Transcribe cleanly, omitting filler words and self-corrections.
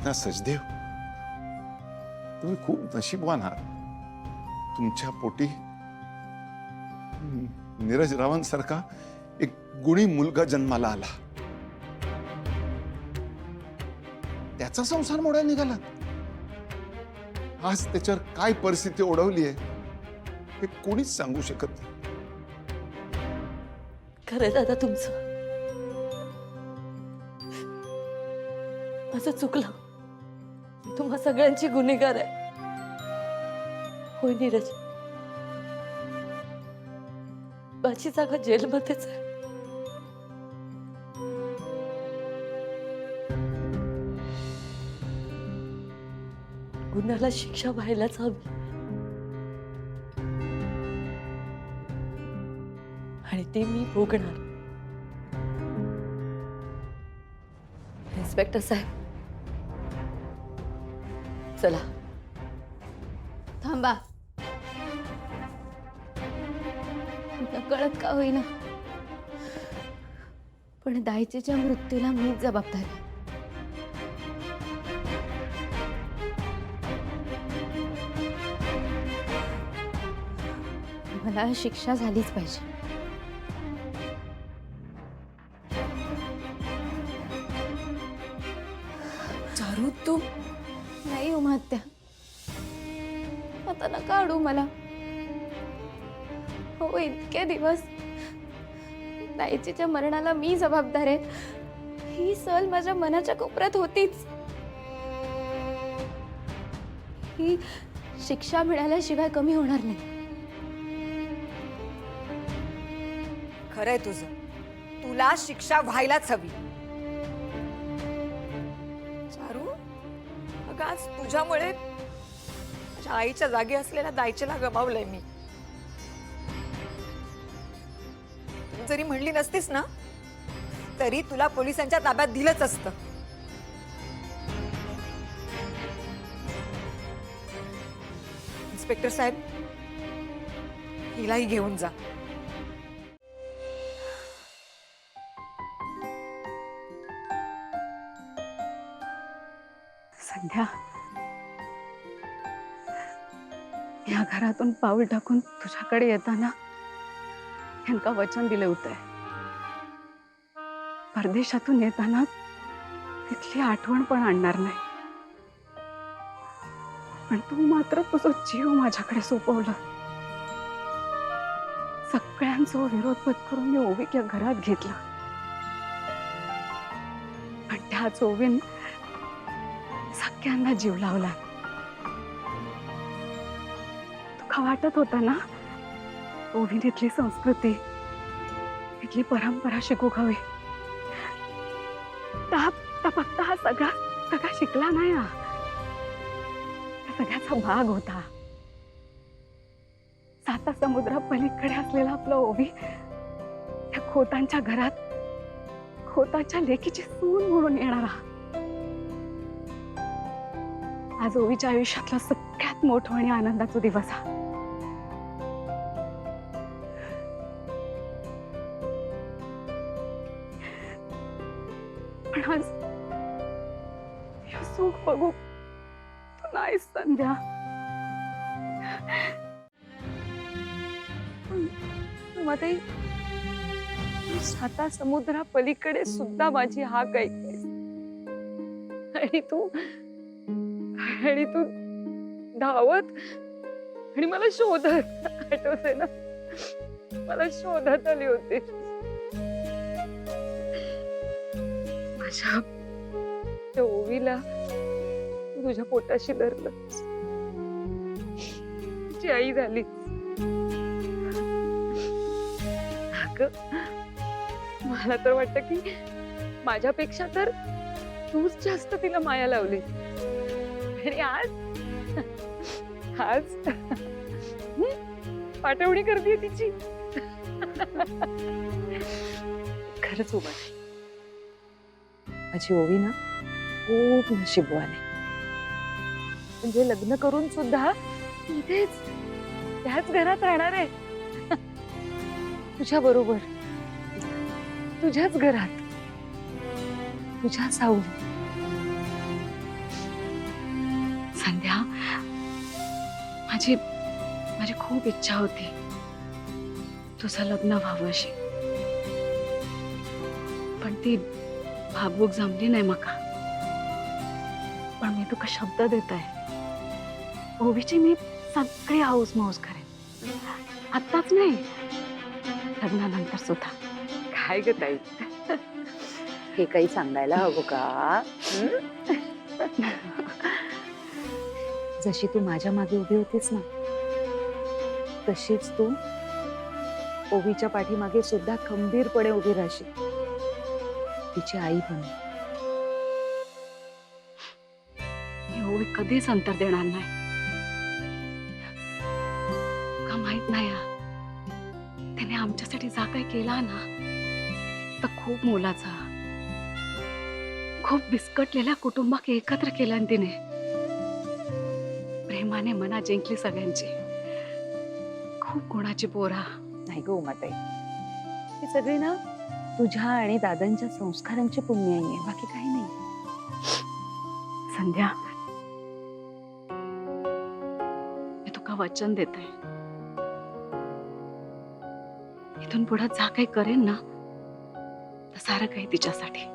ना सचदेव, तुम्ही खूप नशीबवान आहात. तुमच्या पोटी नीरज रावांसारखा एक गुणी मुलगा जन्माला आला. त्याचा संसार मोडायला निघाला. आज त्याच्यावर काय परिस्थिती ओढवली आहे हे कोणीच सांगू शकत नाही. खरं दादा, तुमचं माझं चुकलं. तुम्हा सगळ्यांची गुन्हेगार आहे. होय नीरज, माझी जागा जेलमध्येच आहे. गुन्ह्याला शिक्षा व्हायलाच हवी. आणि ते मी भोगणार. इन्स्पेक्टर साहेब, चला. थांबा. कळत का होईना, पण दायचेच्या मृत्यूला मीच जबाबदार आहे. मला शिक्षा झालीच पाहिजे. चारू, तू नाही उमात्या, आता नका अडू मला. हो, इतके दिवस दायचेच्या मरणाला मी जबाबदार आहे. ही सल माझ्या मनाच्या कोपऱ्यात होतीच. ही शिक्षा मिळाल्याशिवाय कमी होणार नाही. खरंय तुझं, तुला शिक्षा व्हायलाच हवी. चारू, अगं आज तुझ्यामुळे माझ्या आईच्या जागी असलेल्या दायचेला गमावलंय मी. तू जरी म्हणली नसतीस ना, तरी तुला पोलिसांच्या ताब्यात दिलंच असतं. इन्स्पेक्टर साहेब, हिलाही घेऊन जा. संध्या, या घरातून पाऊल टाकून तुझ्याकडे येताना यांका वचन दिले होते. परदेशातून येताना तिथली आठवण पण आणणार नाही. पण तू मात्र तुझा जीव माझ्याकडे सोपवला. सगळ्यांचा विरोध पत्करून मी ओवीक या घरात घेतला. पण त्याच ओवीन सगळ्यांना जीव लावला. तुका वाटत होता ना ओवीन इथली संस्कृती, इथली परंपरा शिकू हवी. फक्त हा सगळा शिकला नाही. हा सगळ्याचा भाग होता. साता समुद्रा पलीकडे असलेला आपला ओवी त्या खोतांच्या घरात खोतांच्या लेकीची सून म्हणून येणारा. आज ओवीच्या आयुष्यातला सगळ्यात मोठा आणि आनंदाचा दिवस हा. पण आज हे सुख बघू तू नाही संध्या. मध्ये साता समुद्रा पलीकडे सुद्धा माझी हाक ऐकतेस. आणि तू धावत आणि मला शोधत, आठवते ना, मला शोधत आली होती. माझ्या त्या ओवीला तुझ्या पोटाशी धरलं, तुझी आई झाली. मला तर वाटतं की माझ्यापेक्षा तर तूच जास्त तिला माया लावली. आणि आज पाठवणी करते तिची. खरंच उभा माझी ओवी ना खूप नशीबवान आहे. म्हणजे लग्न करून सुद्धा इथेच त्याच घरात राहणार आहे. तुझ्या बरोबर, तुझ्याच घरात, तुझ्या सावली. माझी माझी खूप इच्छा होती तुझं लग्न व्हावं अशी, पण ती भावूक जमली नाही मका. पण मी तुका शब्द देत आहे, ओवीची मी सगळी हाऊस माऊस करेन. आत्ताच नाही, लग्नानंतर सुद्धा. काय ग ताई, हे काही सांगायला हवं का? जशी तू माझ्या मागे उभी होतीस ना, तशीच तू ओवीच्या पाठीमागे सुद्धा खंबीरपणे उभी राहशील, तिची आई म्हणून. मी ओवी कधीच अंतर देणार नाही. का माहित नाही त्याने आमच्यासाठी जा काय केला ना, तर खूप मोलाचा. खूप विस्कटलेल्या कुटुंबाक एकत्र केलं तिने. प्रेमाने मना जिंकली सगळ्यांची. खूप गुणाची पोरा. नाही ग उमाताई, ही सगळी ना तुझ्या आणि दादांच्या संस्कारांची पुण्य आहे, बाकी काही नाही. संध्या, मी तुका वचन देते, इथून पुढे जा काही करेन ना, तर सारं काही तिच्यासाठी.